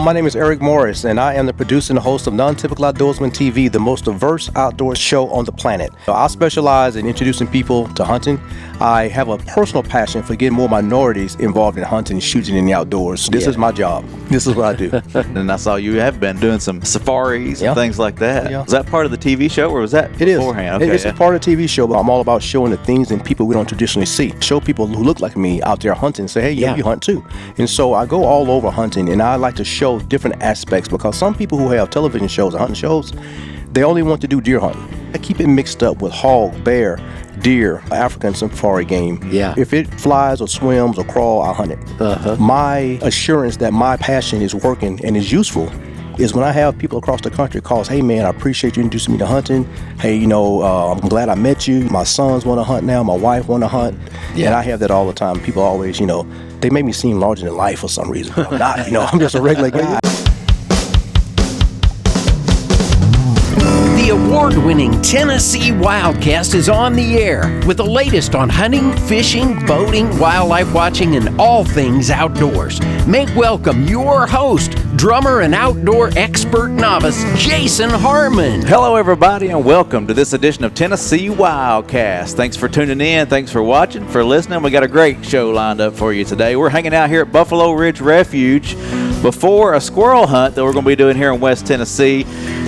my name is Eric Morris, and I am the producer and host of N.onT.ypical Outdoorsman TV, the most diverse outdoor show on the planet. I specialize in introducing people to hunting. I have a personal passion for getting more minorities involved in hunting and shooting in the outdoors. This is my job. This is what I do. And I saw you have been doing some safaris and things like that. Yeah. Was that part of the TV show, or was that beforehand? It is. It's a part of the TV show, but I'm all about showing the things and people we don't traditionally see. Show people who look like me out there hunting and say, hey, you hunt too. And so I go all over hunting, and I like to show different aspects, because some people who have television shows and hunting shows, they only want to do deer hunting. I keep it mixed up with hog, bear, deer, African safari game. Yeah. If it flies or swims or crawls, I'll hunt it. My assurance that my passion is working and is useful is when I have people across the country call us, hey man, I appreciate you introducing me to hunting. Hey, I'm glad I met you. My sons want to hunt now. My wife want to hunt. Yeah. And I have that all the time. People always, they make me seem larger than life for some reason. But I'm not, I'm just a regular guy. The award-winning Tennessee Wildcast is on the air with the latest on hunting, fishing, boating, wildlife watching, and all things outdoors. Make welcome your host, drummer and outdoor expert novice, Jason Harmon. Hello, everybody, and welcome to this edition of Tennessee Wildcast. Thanks for tuning in. Thanks for watching, for listening. We got a great show lined up for you today. We're hanging out here at Buffalo Ridge Refuge before a squirrel hunt that we're going to be doing here in West Tennessee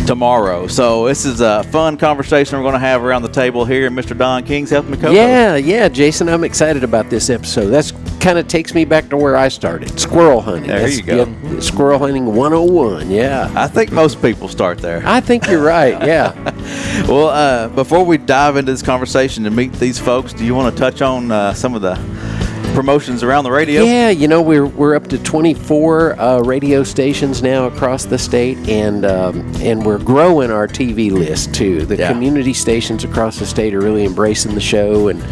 tomorrow. So this is a fun conversation we're going to have around the table here, and Mr. Don King's helping me coach. Yeah, Jason, I'm excited about this episode. That's kind of takes me back to where I started, squirrel hunting. There you go. Yeah, squirrel hunting 101, yeah. I think most people start there. I think you're right, yeah. Well, before we dive into this conversation and meet these folks, do you want to touch on some of the promotions around the radio? Yeah, we're up to 24 radio stations now across the state, and we're growing our TV list too. The community stations across the state are really embracing the show, and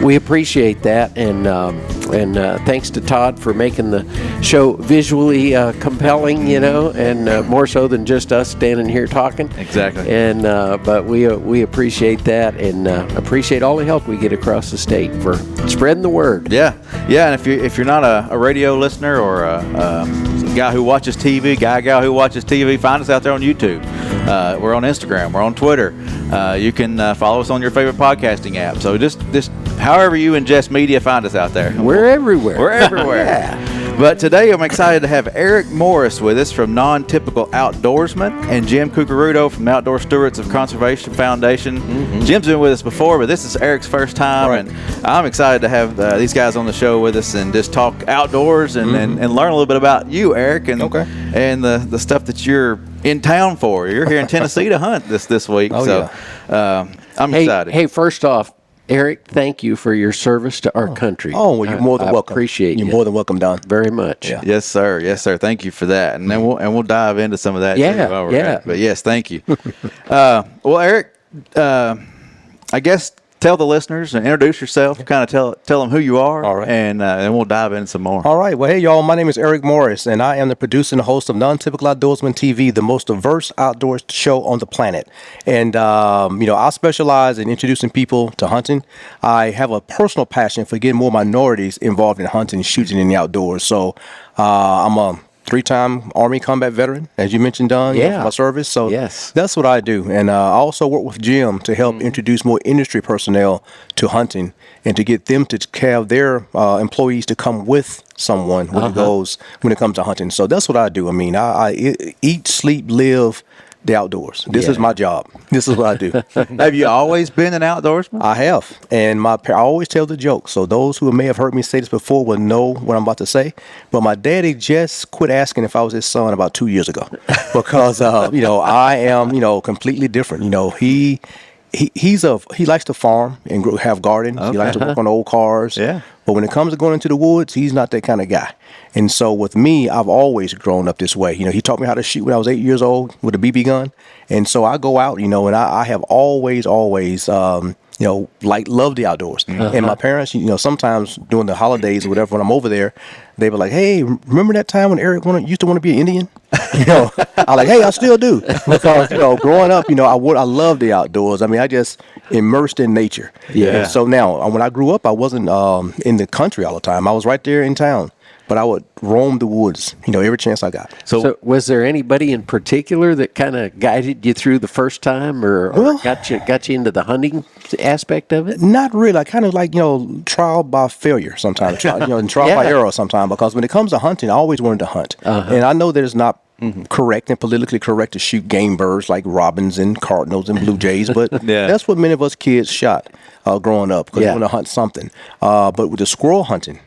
we appreciate that. And thanks to Todd for making the show visually compelling, and more so than just us standing here talking. Exactly. And but we appreciate that, and appreciate all the help we get across the state for spreading the word. Yeah, and if you're not a radio listener or a guy who watches TV, gal who watches TV, find us out there on YouTube. We're on Instagram. We're on Twitter. You can follow us on your favorite podcasting app. So just however you ingest media, find us out there. We're everywhere. We're everywhere. But today I'm excited to have Eric Morris with us from N.onT.ypical Outdoorsman, and Jim Curcuruto from Outdoor Stewards of Conservation Foundation. Jim's been with us before, but this is Eric's first time, and I'm excited to have these guys on the show with us and just talk outdoors and learn a little bit about you, Eric, and the stuff that you're in town for. You're here in Tennessee to hunt this week, I'm excited. Hey, first off, Eric, thank you for your service to our country. Oh, well, you're more than welcome. Appreciate You're more than welcome, Don. Very much. Yeah. Yes, sir. Yes, sir. Thank you for that, and then we'll dive into some of that. Yeah. But yes, thank you. Well, Eric, I guess tell the listeners and introduce yourself. Kind of tell them who you are. All right. And we'll dive in some more. All right. Well, hey, y'all. My name is Eric Morris, and I am the producer and host of N.onT.ypical Outdoorsman TV, the most diverse outdoor show on the planet. And, I specialize in introducing people to hunting. I have a personal passion for getting more minorities involved in hunting and shooting in the outdoors. So I'm a 3-time Army combat veteran, as you mentioned, Don, my service. So that's what I do. And I also work with Jim to help introduce more industry personnel to hunting and to get them to have their employees to come with someone when it comes to hunting. So that's what I do. I mean, I eat, sleep, live the outdoors. This is my job. This is what I do. Have you always been an outdoorsman? I have. And I always tell the joke. So those who may have heard me say this before will know what I'm about to say. But my daddy just quit asking if I was his son about 2 years ago. Because, I am, completely different. He likes to farm and have gardens. He likes to work on old cars. Yeah. But when it comes to going into the woods, he's not that kind of guy. And so with me, I've always grown up this way. He taught me how to shoot when I was 8 years old with a BB gun. And so I go out, and I have always, love the outdoors. And my parents, sometimes during the holidays or whatever, when I'm over there, they were like, hey, remember that time when Eric used to want to be an Indian? I'm like, hey, I still do. Because, growing up, I love the outdoors. I mean, I just immersed in nature. Yeah. And so now, when I grew up, I wasn't in the country all the time. I was right there in town. but I would roam the woods, every chance I got. So was there anybody in particular that kind of guided you through the first time, or got you into the hunting aspect of it? Not really. I kind of like, trial by failure sometimes, and trial by error sometimes, because when it comes to hunting, I always wanted to hunt. And I know that it's not correct and politically correct to shoot game birds like robins and cardinals and blue jays, but that's what many of us kids shot growing up, because we want to hunt something. But with the squirrel hunting,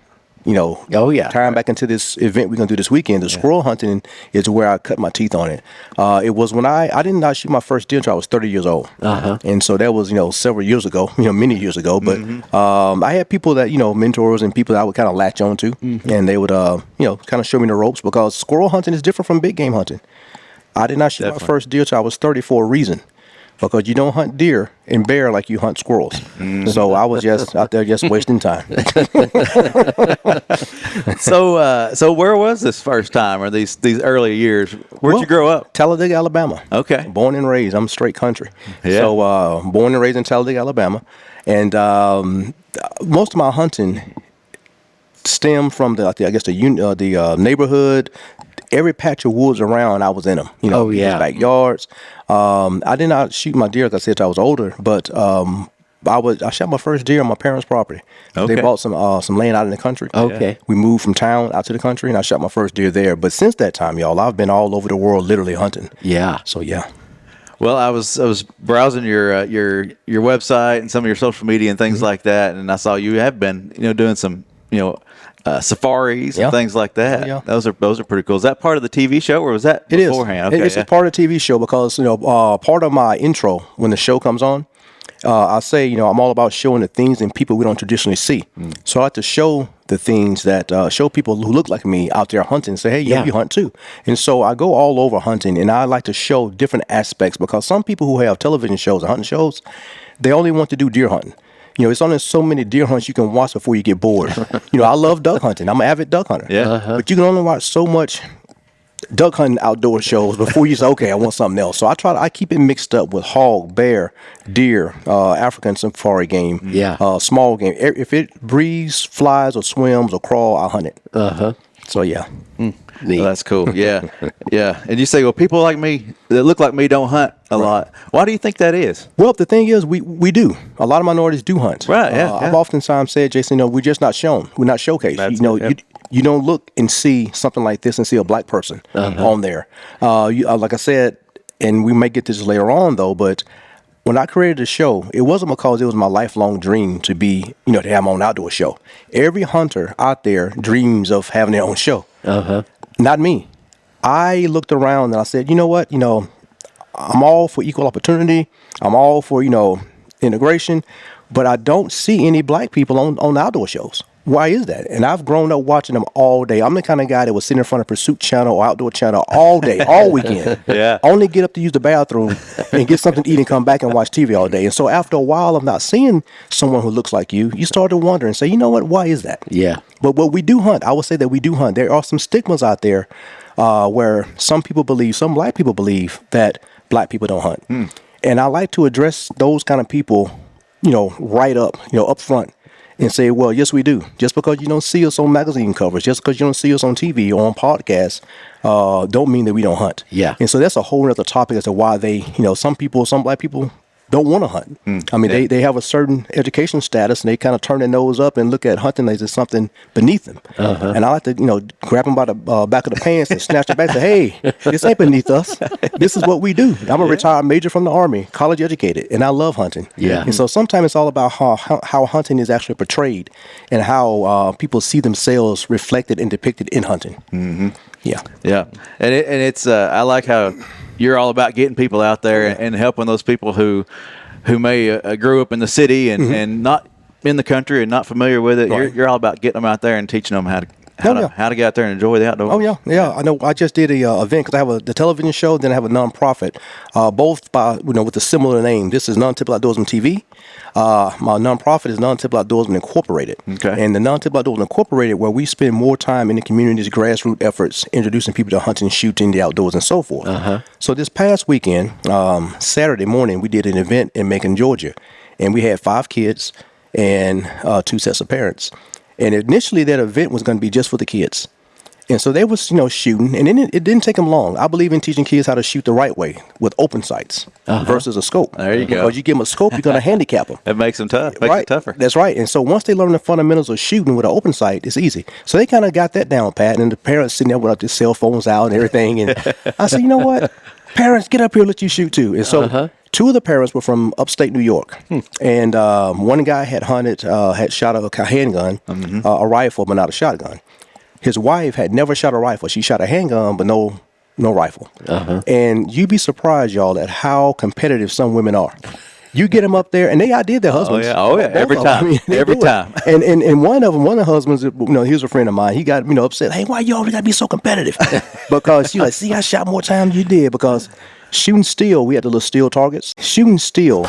tying back into this event we're going to do this weekend, the squirrel hunting is where I cut my teeth on it. It was when I did not shoot my first deer until I was 30 years old. And so that was, several years ago, many years ago. But I had people that, mentors and people that I would kind of latch on to, and they would, kind of show me the ropes, because squirrel hunting is different from big game hunting. I did not shoot my first deer until I was 30 for a reason. Because you don't hunt deer and bear like you hunt squirrels. So I was just out there just wasting time. So where was this first time, or these early years? Where'd you grow up? Talladega, Alabama. Okay. Born and raised. I'm straight country. Yeah. So born and raised in Talladega, Alabama. And most of my hunting stemmed from the neighborhood. Every patch of woods around, I was in them. Backyards. I did not shoot my deer, like I said, till I was older. But I shot my first deer on my parents' property. Okay. They bought some land out in the country. Okay. We moved from town out to the country, and I shot my first deer there. But since that time, y'all, I've been all over the world, literally hunting. Yeah. So yeah. Well, I was browsing your website and some of your social media and things like that, and I saw you have been doing some safaris and things like that. Yeah. Those are pretty cool. Is that part of the TV show, or was that beforehand? It is. It's part of the TV show, because part of my intro when the show comes on, I say I'm all about showing the things and people we don't traditionally see. So I like to show the things that show people who look like me out there hunting. Say, hey, you hunt too. And so I go all over hunting, and I like to show different aspects, because some people who have television shows and hunting shows, they only want to do deer hunting. It's only so many deer hunts you can watch before you get bored. I love duck hunting. I'm an avid duck hunter. Yeah. But you can only watch so much duck hunting outdoor shows before you say, okay, I want something else. So I keep it mixed up with hog, bear, deer, African safari game, small game. If it breathes, flies, or swims, or crawl, I'll hunt it. So yeah. Well, that's cool. Yeah. Yeah. And you say, well, people like me that look like me don't hunt a lot. Why do you think that is? Well, the thing is, we do. A lot of minorities do hunt. Right. Yeah. I've oftentimes said, Jason, we're just not shown. We're not showcased. You don't look and see something like this and see a black person on there. Like I said, and we may get this later on though, but when I created the show, it wasn't because it was my lifelong dream to be, to have my own outdoor show. Every hunter out there dreams of having their own show. Not me. I looked around and I said, you know what? I'm all for equal opportunity. I'm all for, integration, but I don't see any black people on outdoor shows. Why is that? And I've grown up watching them all day. I'm the kind of guy that would sit in front of Pursuit Channel or Outdoor Channel all day, all weekend. Only get up to use the bathroom and get something to eat and come back and watch TV all day. And so after a while of not seeing someone who looks like you start to wonder and say, you know what? Why is that? Yeah. But we do hunt. I would say that we do hunt. There are some stigmas out there where some black people believe that black people don't hunt. And I like to address those kind of people, right up front. And say, well, yes, we do. Just because you don't see us on magazine covers, just because you don't see us on TV or on podcasts, don't mean that we don't hunt. Yeah. And so that's a whole other topic as to why some black people don't want to hunt. I mean, they have a certain education status, and they kind of turn their nose up and look at hunting as just something beneath them. And I like to, grab them by the back of the pants and snatch them back and say, hey, this ain't beneath us. This is what we do. I'm a retired major from the Army, college educated, and I love hunting. Yeah. And so sometimes it's all about how hunting is actually portrayed and how people see themselves reflected and depicted in hunting. Yeah. Yeah. And it's I like how you're all about getting people out there and helping those people who may grew up in the city and not in the country and not familiar with it. Right. You're all about getting them out there and teaching them how to get out there and enjoy the outdoors. Oh yeah. I know. I just did a event because I have the television show, then I have a nonprofit, both by with a similar name. This is N.onT.ypical Outdoorsman TV. My nonprofit is N.onT.ypical Outdoorsman Incorporated. Okay. And the N.onT.ypical Outdoorsman Incorporated, where we spend more time in the community's grassroots efforts, introducing people to hunting, shooting, the outdoors, and so forth. So this past weekend, Saturday morning, we did an event in Macon, Georgia, and we had 5 kids and 2 sets of parents. And initially that event was going to be just for the kids. And so they was, shooting, and then it didn't take them long. I believe in teaching kids how to shoot the right way with open sights versus a scope. There you go. Because you give them a scope, you're going to handicap them. It makes them tough. Makes Right. it tougher. That's right. And so once they learn the fundamentals of shooting with an open sight, it's easy. So they kind of got that down pat, and the parents sitting there with their cell phones out and everything. And I said, you know what? Parents, get up here, let you shoot too. And so two of the parents were from upstate New York. And one guy had shot a handgun, a rifle, but not a shotgun. His wife had never shot a rifle. She shot a handgun, but no rifle. And you'd be surprised, y'all, at how competitive some women are. You get them up there, and they outdid their husbands. Oh yeah. Every Both of them. time. They Every do it. time. And one of the husbands, he was a friend of mine. He got upset. Hey, why you always gotta be so competitive? Because she like, see, I shot more time than you did. Because shooting steel, we had the little steel targets. Shooting steel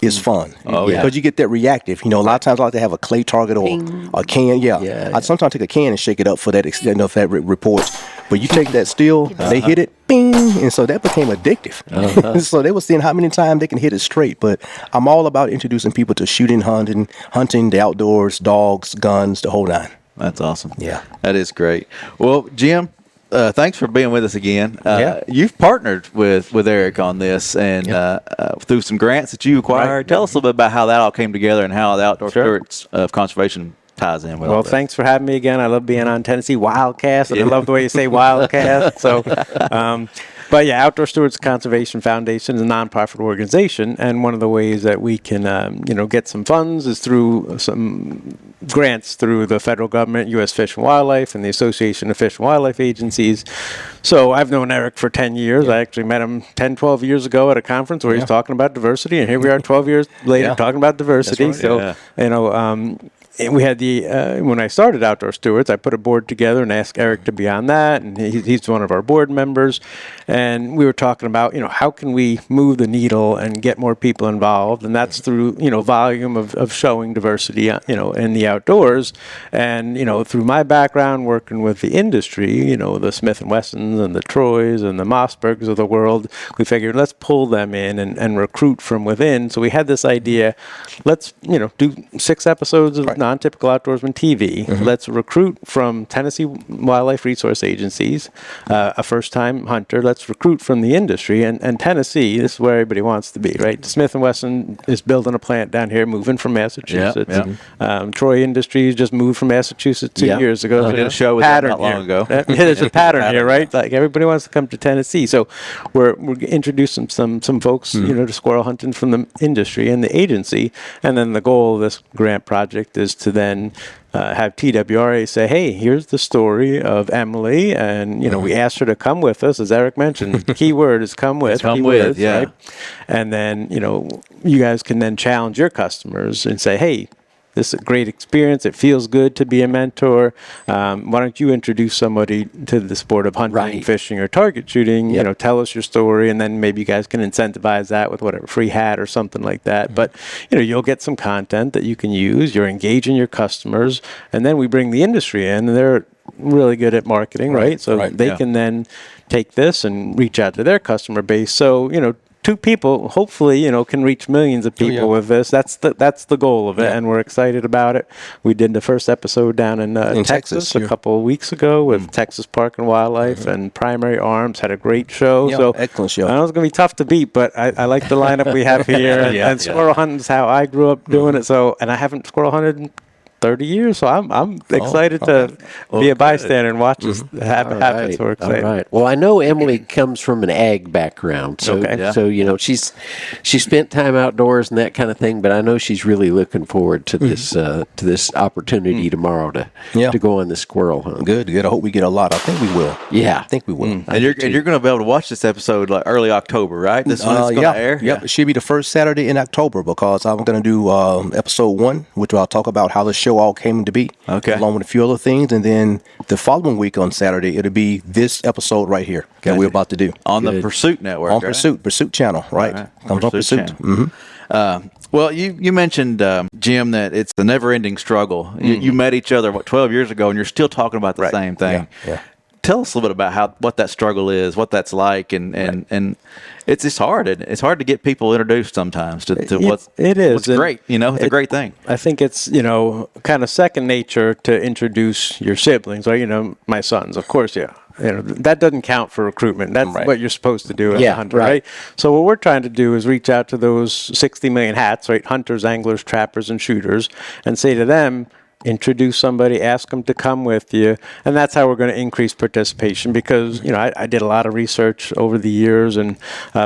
is fun. Oh, yeah. Because you get that reactive. A lot of times I like to have a clay target or a can. Yeah. I sometimes take a can and shake it up for that, if that reports. But you take that steel, they hit it, bing, and so that became addictive. So they were seeing how many times they can hit it straight. But I'm all about introducing people to shooting, hunting, the outdoors, dogs, guns, the whole nine. That's awesome. Yeah. That is great. Well, Jim, thanks for being with us again. Yeah. You've partnered with Eric on this, and through some grants that you acquired. Right. Tell us a little bit about how that all came together and how the Outdoor Stewards of Conservation ties in with all Well, that. thanks for having me again. I love being on Tennessee Wildcast, and I love the way you say Wildcast. So, but yeah, Outdoor Stewards of Conservation Foundation is a nonprofit organization, and one of the ways that we can, get some funds is through some grants through the federal government, U.S. Fish and Wildlife, and the Association of Fish and Wildlife Agencies. So I've known Eric for 10 years. I actually met him 10, 12 years ago at a conference where he's talking about diversity, and here we are 12 years later talking about diversity. That's right. So, and we had when I started Outdoor Stewards, I put a board together and asked Eric to be on that, and he's one of our board members. And we were talking about, how can we move the needle and get more people involved? And that's through, volume of showing diversity, in the outdoors. And, through my background working with the industry, the Smith & Wessons and the Troys and the Mossbergs of the world, we figured let's pull them in and recruit from within. So we had this idea, let's, do 6 episodes of Non-Typical Outdoorsman TV. Let's recruit from Tennessee Wildlife Resource Agencies, a first-time hunter. Let's recruit from the industry. And Tennessee, this is where everybody wants to be, right? Smith & Wesson is building a plant down here, moving from Massachusetts. Troy Industries just moved from Massachusetts 2 years ago. I did a show with them not long ago. There's a pattern here, right? Like everybody wants to come to Tennessee. So we're introducing some folks, to squirrel hunting from the industry and the agency. And then the goal of this grant project is to then have TWRA say, hey, here's the story of Emily, and we asked her to come with us, as Eric mentioned. The key word is come with. Come with, yeah. Right? And then you guys can then challenge your customers and say, hey, this is a great experience. It feels good to be a mentor. Why don't you introduce somebody to the sport of hunting, fishing, or target shooting? Tell us your story, and then maybe you guys can incentivize that with whatever free hat or something like that. But you'll get some content that you can use. You're engaging your customers, and then we bring the industry in, and they're really good at marketing, right? So they can then take this and reach out to their customer base. So 2 people, hopefully, can reach millions of people with this. That's the goal of it, and we're excited about it. We did the first episode down in Texas a couple of weeks ago with Texas Park and Wildlife and Primary Arms. Had a great show. Yeah, so excellent show. I know it's going to be tough to beat, but I like the lineup we have here. And squirrel hunting is how I grew up doing it. So, and I haven't squirrel hunted in 30 years, so I'm excited to be a bystander and watch this happen. So we're excited. All right. Well, I know Emily comes from an ag background, so so she spent time outdoors and that kind of thing. But I know she's really looking forward to this opportunity tomorrow to go on the squirrel hunt. Good. I hope we get a lot. I think we will. Yeah, I think we will. And you're going to be able to watch this episode like early October, right? This one is going to air? Yep. It should be the first Saturday in October, because I'm going to do episode 1, which I'll talk about how the show all came to be, along with a few other things. And then the following week on Saturday, it'll be this episode right here that we're about to do. On the Pursuit Network, On right? Pursuit channel, right? Comes on Pursuit. Well, you mentioned, Jim, that it's a never-ending struggle. You met each other, 12 years ago, and you're still talking about the same thing. Yeah. tell us a little bit about what that struggle is, what that's like, and it's just hard. It's hard to get people introduced sometimes to what's great. It's a great thing. I think it's kind of second nature to introduce your siblings, right? My sons, of course, yeah. That doesn't count for recruitment. That's what you're supposed to do as a hunter, right? So what we're trying to do is reach out to those 60 million hats, right? Hunters, anglers, trappers, and shooters, and say to them, introduce somebody, ask them to come with you, and that's how we're going to increase participation. Because I did a lot of research over the years and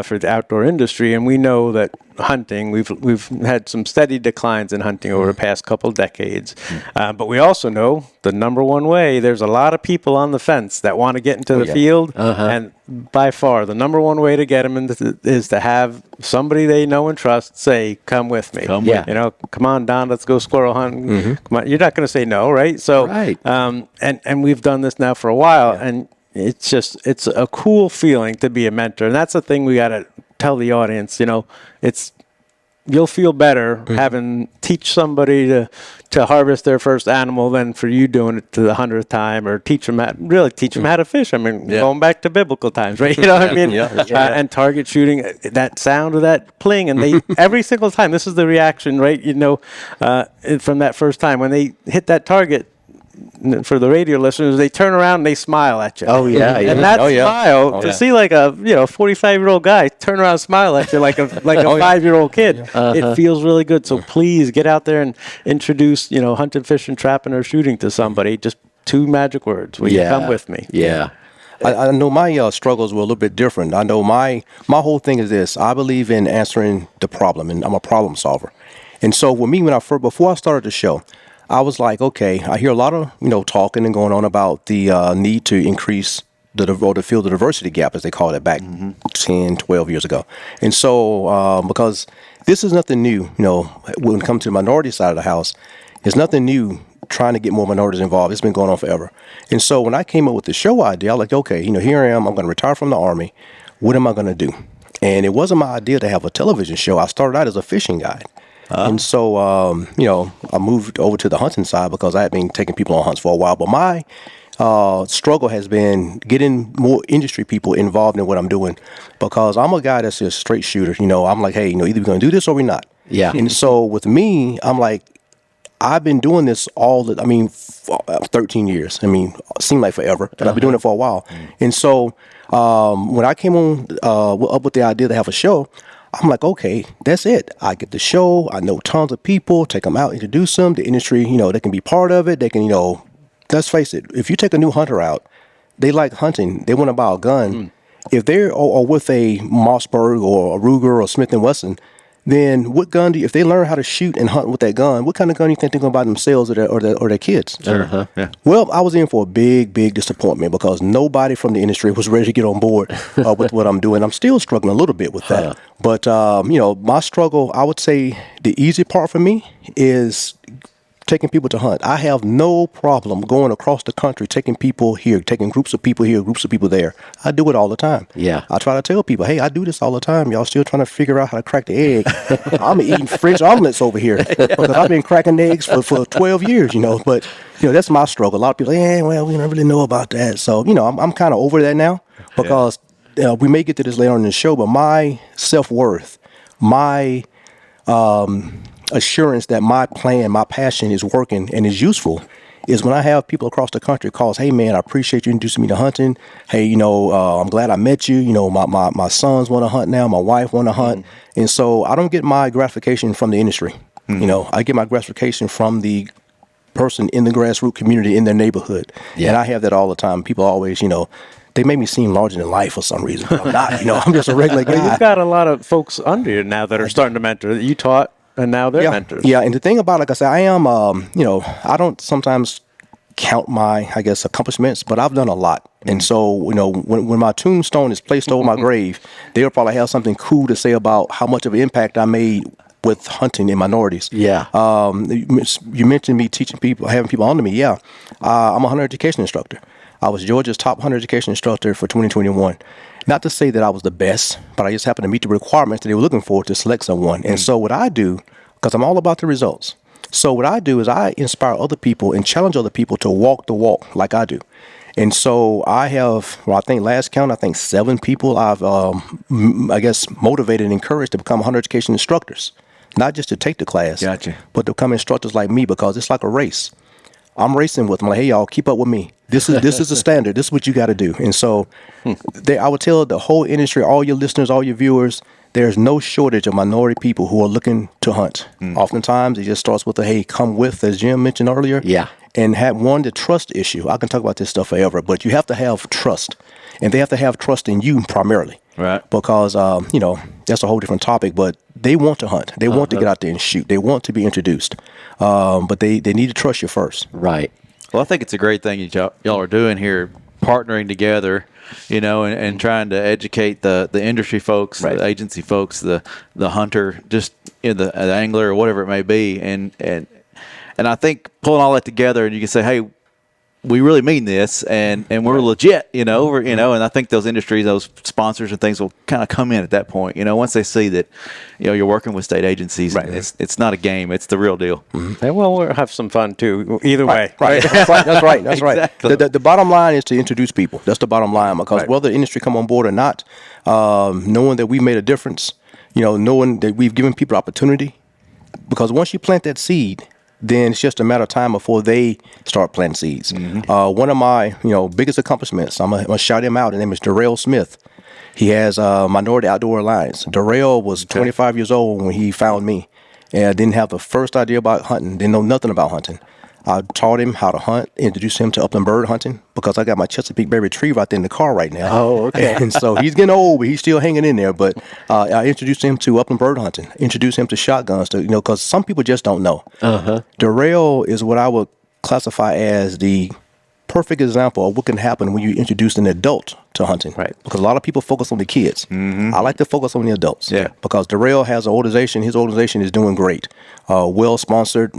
for the outdoor industry, and we know that hunting, we've had some steady declines in hunting over the past couple decades, but we also know the number one way, there's a lot of people on the fence that want to get into the field, and by far the number one way to get them is to have somebody they know and trust say, come with me. Come on, Don, let's go squirrel hunting. Come on, you're not going to say no, right? So and we've done this now for a while, and it's a cool feeling to be a mentor, and that's the thing we got to tell the audience. You'll feel better having teach somebody to harvest their first animal than for you doing it to the 100th time, or teach them how to fish. I mean, going back to biblical times, right? You know what I mean? And target shooting, that sound of that pling, and they every single time, this is the reaction, right? From that first time when they hit that target. For the radio listeners, they turn around and they smile at you. Oh yeah, and that smile to see like a 45-year-old guy turn around and smile at you like a 5-year-old kid. It feels really good. So please get out there and introduce hunting, fishing, trapping, or shooting to somebody. Just 2 magic words. Will you come with me? Yeah. I know my struggles were a little bit different. I know my whole thing is this: I believe in answering the problem, and I'm a problem solver. And so with me, before I started the show, I was like, okay, I hear a lot of, talking and going on about the need to increase the field diversity gap, as they called it back 10, 12 years ago. And so, because this is nothing new, when it comes to the minority side of the house, it's nothing new trying to get more minorities involved. It's been going on forever. And so when I came up with the show idea, I was like, okay, here I am, I'm going to retire from the Army. What am I going to do? And it wasn't my idea to have a television show. I started out as a fishing guide. And so, I moved over to the hunting side because I had been taking people on hunts for a while. But my struggle has been getting more industry people involved in what I'm doing, because I'm a guy that's a straight shooter. I'm like, hey, either we're going to do this or we're not. Yeah. And so with me, I'm like, I've been doing this 13 years. Seemed like forever, but I've been doing it for a while. And so when I came on up with the idea to have a show, I'm like, okay, that's it. I get the show. I know tons of people. Take them out, introduce them. The industry, they can be part of it. They can, let's face it. If you take a new hunter out, they like hunting. They want to buy a gun. If they're or with a Mossberg or a Ruger or Smith & Wesson, then what gun if they learn how to shoot and hunt with that gun, what kind of gun do you think they're going to buy themselves or their kids? Yeah. Well, I was in for a big, big disappointment because nobody from the industry was ready to get on board with what I'm doing. I'm still struggling a little bit with that. But, my struggle, I would say the easy part for me is taking people to hunt. I have no problem going across the country, taking people here, taking groups of people here, groups of people there. I do it all the time. Yeah. I try to tell people, hey, I do this all the time. Y'all still trying to figure out how to crack the egg. I'm eating French omelets over here because I've been cracking eggs for 12 years, But, that's my struggle. A lot of people, we don't really know about that. So, I'm kind of over that now because we may get to this later on in the show, but my self-worth, my assurance that my plan, my passion is working and is useful is when I have people across the country calls, hey man, I appreciate you introducing me to hunting. Hey, I'm glad I met you. My sons want to hunt now. My wife want to hunt. And so I don't get my gratification from the industry. I get my gratification from the person in the grassroots community in their neighborhood. Yeah. And I have that all the time. People always, they make me seem larger than life for some reason. But I'm not, I'm just a regular guy. You've got a lot of folks under you now that are starting to mentor that you taught. And now they're mentors. Yeah, and the thing about, like I said, I am, I don't sometimes count my, accomplishments, but I've done a lot. And so, when my tombstone is placed over my grave, they'll probably have something cool to say about how much of an impact I made with hunting in minorities. Yeah. You mentioned me teaching people, having people under me. Yeah. I'm a hunter education instructor. I was Georgia's top hunter education instructor for 2021. Not to say that I was the best, but I just happened to meet the requirements that they were looking for to select someone. And so what I do, because I'm all about the results. So what I do is I inspire other people and challenge other people to walk the walk like I do. And so I have, well, I think last count, I think 7 people I've, I guess, motivated and encouraged to become hunter education instructors. Not just to take the class, Gotcha. but to become instructors like me, because it's like a race. I'm racing with them. Like, hey, y'all, keep up with me. This is the standard. This is what you got to do. And so I would tell the whole industry, all your listeners, all your viewers, there's no shortage of minority people who are looking to hunt. Oftentimes, it just starts with a, hey, come with, as Jim mentioned earlier. Yeah. And have the trust issue. I can talk about this stuff forever, but you have to have trust. And they have to have trust in you primarily. Right. Because, that's a whole different topic, but they want to hunt. They want to get out there and shoot. They want to be introduced. But they need to trust you first. Right. Well, I think it's a great thing y'all are doing here, partnering together, and trying to educate the industry folks, Right. the agency folks, the hunter, just the angler or whatever it may be, and I think pulling all that together, and you can say, hey, we really mean this, and we're legit, and I think those industries, those sponsors and things will kind of come in at that point, once they see that, you're working with state agencies. Right. It's not a game, it's the real deal. Yeah, well, we'll have some fun too. Either way. Right. That's right. That's Exactly. right. The bottom line is to introduce people. That's the bottom line, because whether the industry come on board or not, knowing that we've made a difference, knowing that we've given people opportunity, because once you plant that seed, then it's just a matter of time before they start planting seeds. One of my, biggest accomplishments, I'm gonna shout him out. His name is Darrell Smith. He has Minority Outdoor Alliance. Darrell was 25 years old when he found me, and didn't have the first idea about hunting. Didn't know nothing about hunting. I taught him how to hunt, introduced him to upland bird hunting, because I got my Chesapeake Bay Retriever out there in the car right now. Oh, okay. And so he's getting old, but he's still hanging in there. But I introduced him to upland bird hunting, introduced him to shotguns, because some people just don't know. Darrell is what I would classify as the perfect example of what can happen when you introduce an adult to hunting. Right. Because a lot of people focus on the kids. I like to focus on the adults. Yeah. Because Darrell has an organization. His organization is doing great. Well sponsored,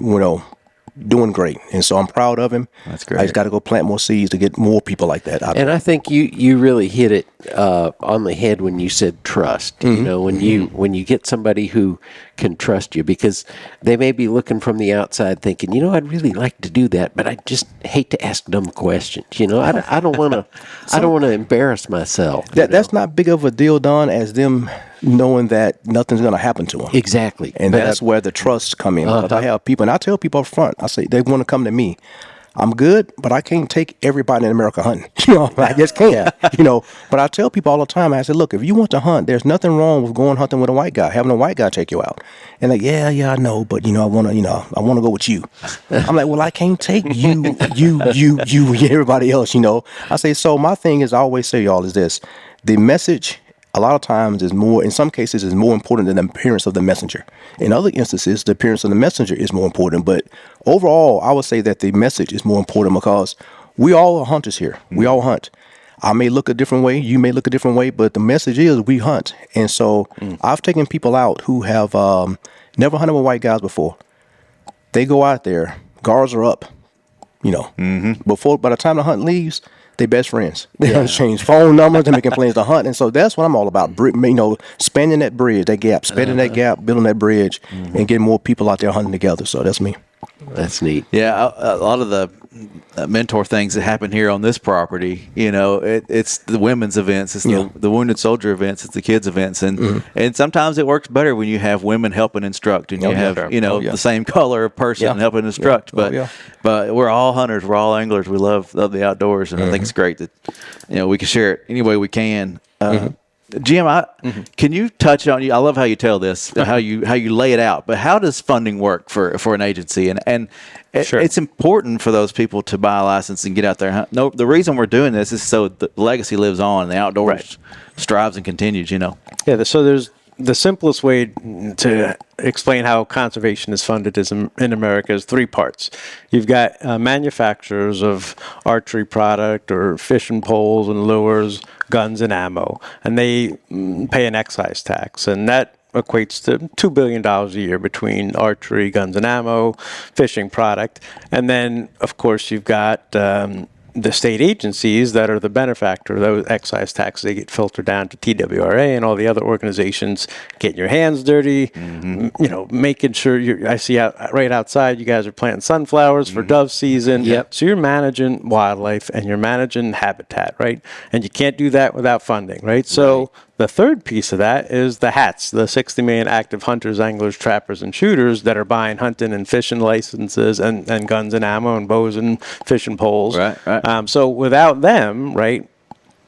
doing great. And so I'm proud of him. That's great. I just got to go plant more seeds to get more people like that out And there. I think you really hit it on the head when you said trust. When you get somebody who can trust you, because they may be looking from the outside thinking, I'd really like to do that, but I just hate to ask dumb questions. I don't want to embarrass myself. That's not big of a deal, Don, as them knowing that nothing's going to happen to them. Exactly. And that's where the trusts come in. Because I have people, and I tell people up front, I say they want to come to me. I'm good, but I can't take everybody in America hunting. I just can't. But I tell people all the time, I say, look, if you want to hunt, there's nothing wrong with going hunting with a white guy, having a white guy take you out. And like, yeah, I know, but I want to go with you. I'm like, well, I can't take you, everybody else. I say, so my thing is, I always say, y'all, is this: the message, a lot of times, is more, in some cases, is more important than the appearance of the messenger. In other instances, the appearance of the messenger is more important. But overall, I would say that the message is more important, because we all are hunters here. We all hunt. I may look a different way. You may look a different way. But the message is we hunt. And so I've taken people out who have never hunted with white guys before. They go out there. Guards are up. By the time the hunt leaves, they best friends. They exchange phone numbers. They're making plans to hunt. And so that's what I'm all about. Spanning that bridge, that gap, spanning that gap, building that bridge, and getting more people out there hunting together. So that's me. That's neat. Yeah, a lot of the mentor things that happen here on this property, it's the women's events, it's the wounded soldier events, it's the kids events, and sometimes it works better when you have women helping instruct, and you have the same color of person helping instruct. But we're all hunters, we're all anglers, we love the outdoors, and I think it's great that we can share it any way we can. Jim, can you touch on? I love how you tell this, how you lay it out. But how does funding work for an agency? And Sure. it's important for those people to buy a license and get out there and hunt. No, the reason we're doing this is so the legacy lives on, and the outdoors strives and continues. Yeah, so there's the simplest way to explain how conservation is funded in America is 3 parts. You've got manufacturers of archery product or fishing poles and lures, guns and ammo, and they pay an excise tax, and that equates to $2 billion a year between archery, guns and ammo, fishing product. And then, of course, you've got the state agencies that are the benefactor of those excise taxes, they get filtered down to TWRA and all the other organizations, getting your hands dirty, making sure I see right outside you guys are planting sunflowers for dove season. Yep. So you're managing wildlife and you're managing habitat, right? And you can't do that without funding, right? So the third piece of that is the HATs, the 60 million active hunters, anglers, trappers, and shooters that are buying hunting and fishing licenses and guns and ammo and bows and fishing poles. Right. So without them, right,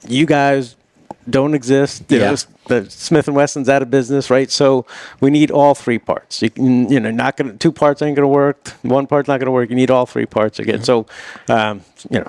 you guys don't exist. The Smith & Wesson's out of business, right? So we need all three parts. Not gonna, two parts ain't gonna work. One part's not gonna work. You need all three parts again. So,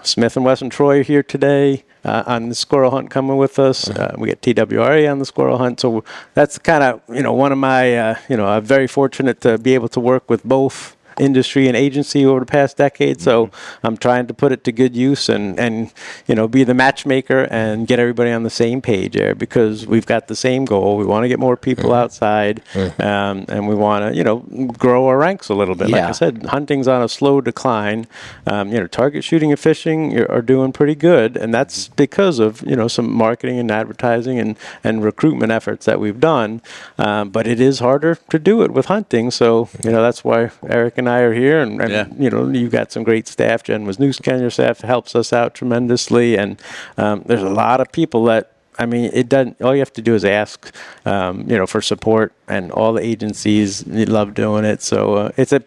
Smith & Wesson Troy here today on the squirrel hunt coming with us. We get TWRA on the squirrel hunt. So that's kind of one of my I'm very fortunate to be able to work with both industry and agency over the past decade, so I'm trying to put it to good use and be the matchmaker and get everybody on the same page there, because we've got the same goal. We want to get more people outside, and we want to grow our ranks a little bit. Like I said, hunting's on a slow decline. Target shooting and fishing are doing pretty good, and that's because of some marketing and advertising and recruitment efforts that we've done, but it is harder to do it with hunting. So that's why Eric and I are here, and you've got some great staff. Jen Wisniewski, your staff, helps us out tremendously, and there's a lot of people that, it doesn't, all you have to do is ask, for support, and all the agencies love doing it. So it's an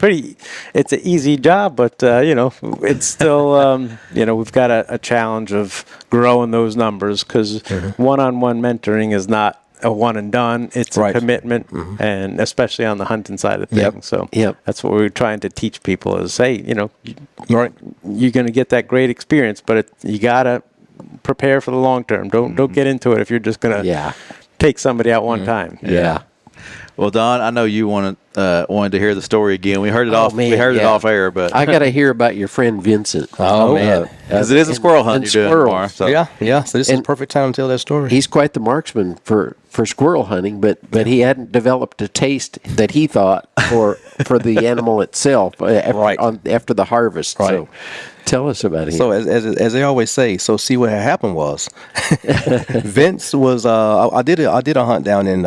easy job, but it's still, we've got a challenge of growing those numbers, because one-on-one mentoring is not a one and done. It's a commitment, and especially on the hunting side of things. So that's what we're trying to teach people is, hey, you're going to get that great experience, but you got to prepare for the long term. Don't get into it if you're just going to take somebody out one time. Well, Don, I know you wanted to hear the story again. We heard it it off air, but I got to hear about your friend Vincent. Oh man, because it is a squirrel hunt you're doing tomorrow. So. So this is the perfect time to tell that story. He's quite the marksman for squirrel hunting, but he hadn't developed a taste that he thought for the animal itself after the harvest. Right. So tell us about him. So as they always say, so see what had happened was, Vince was I did a hunt down in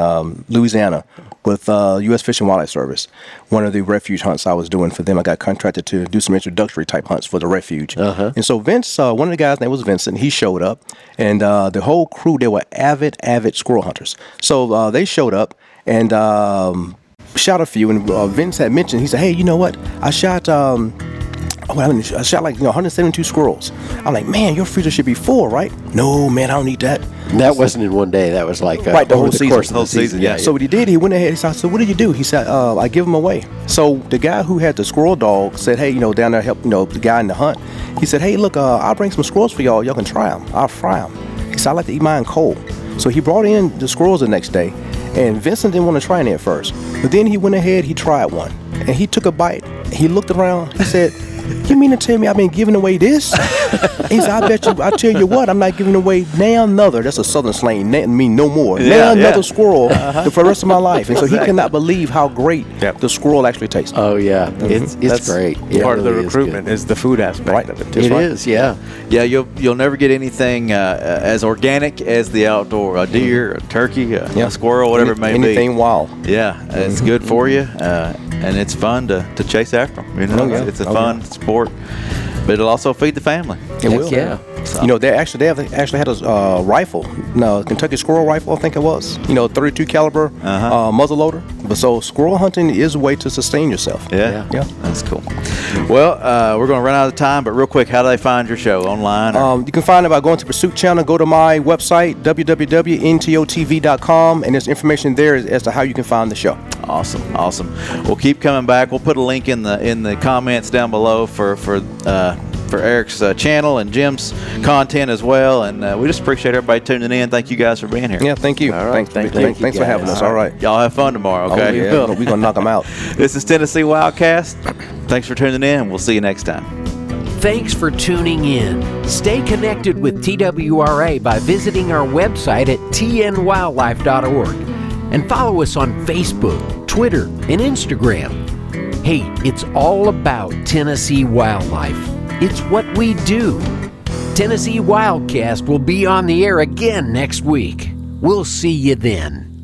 Louisiana with U.S. Fish and Wildlife Service. One of the refuge hunts I was doing for them, I got contracted to do some introductory type hunts for the refuge. And so Vince, one of the guys' name was Vincent. He showed up, and the whole crew, they were avid squirrel hunters. So they showed up and shot a few, and Vince had mentioned, he said, hey, you know what? I shot I shot like 172 squirrels. I'm like, man, your freezer should be full, right? No, man, I don't need that. That wasn't in one day. That was like the whole season. Course of the season. Yeah. So what he did, he went ahead. He said, so what do you do? He said, I give them away. So the guy who had the squirrel dog said, hey, down there help, the guy in the hunt. He said, hey, look, I'll bring some squirrels for y'all. Y'all can try them. I'll fry them. He said, I like to eat mine cold. So he brought in the squirrels the next day, and Vincent didn't want to try any at first. But then he went ahead, he tried one, and he took a bite. He looked around. He said, you mean to tell me I've been giving away this? He said, I tell you what, I'm not giving away now another. That's a southern slang, mean no more. Now another squirrel for the rest of my life. And so he cannot believe how great the squirrel actually tastes. Oh, yeah. It's great. Part of the recruitment is the food aspect of it. It is, yeah. Yeah, you'll never get anything as organic as the outdoor, a deer, a turkey, a squirrel, whatever it may be. Anything wild. Yeah, it's good for you, and it's fun to chase after them. It's a fun sport, but it'll also feed the family. It will. Yeah. So. They actually had a rifle, Kentucky squirrel rifle, I think it was. 32 caliber muzzle loader. But so squirrel hunting is a way to sustain yourself. Yeah. That's cool. Well, we're going to run out of time, but real quick, how do they find your show online? You can find it by going to Pursuit Channel. Go to my website, www.N.onT.ypical.Outdoorsman, and there's information there as to how you can find the show. Awesome. We'll keep coming back. We'll put a link in the comments down below for Eric's channel and Jim's content as well, and we just appreciate everybody tuning in. Thank you guys for being here. Yeah, thank you. All right, Thanks for having us. All right. Y'all have fun tomorrow, okay? Oh, yeah. We're going to knock them out. This is Tennessee Wildcast. Thanks for tuning in. We'll see you next time. Thanks for tuning in. Stay connected with TWRA by visiting our website at tnwildlife.org and follow us on Facebook, Twitter, and Instagram. Hey, it's all about Tennessee wildlife. It's what we do. Tennessee Wildcast will be on the air again next week. We'll see you then.